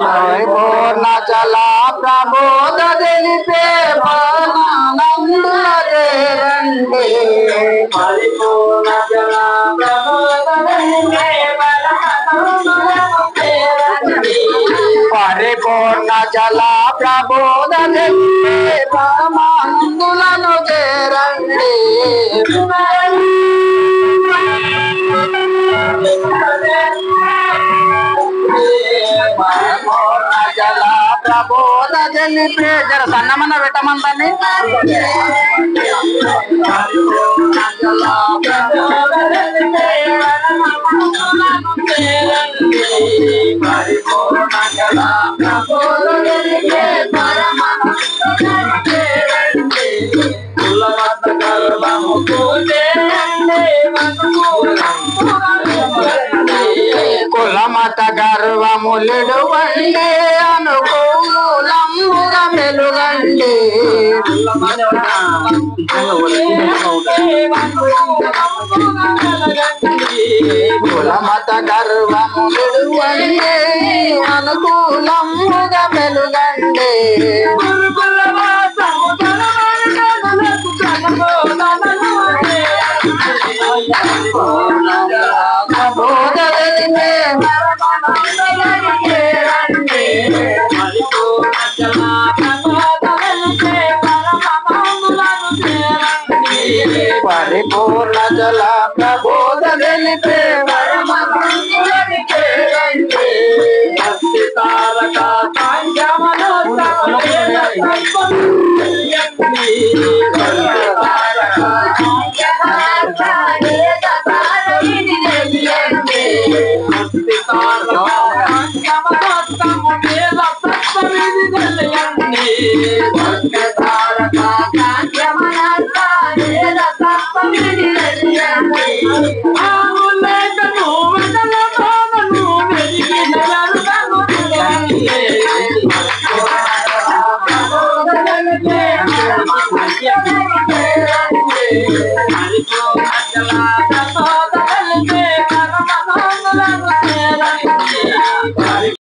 పరిపూర్ణ జల ప్రబోధ తెలిపే పరమానందుల చేరండి పరిపూర్ణ జల ప్రబోధ తెలిపే పరిపూర్ణ జల ప్రబోధ తెలిపే పరమానందులను చేరండి జల ప్రబోధ తెలిపే జర సన్నమన్న పెట్టమందని కులమత గర్వములుడు వండే అనుకూలముగా మెలుగండి కులమత గర్వములుడు వండే అనుకూలముగా మెలుగండి పరిపూర్ణ జల ప్రబోధ తెలిపే తారక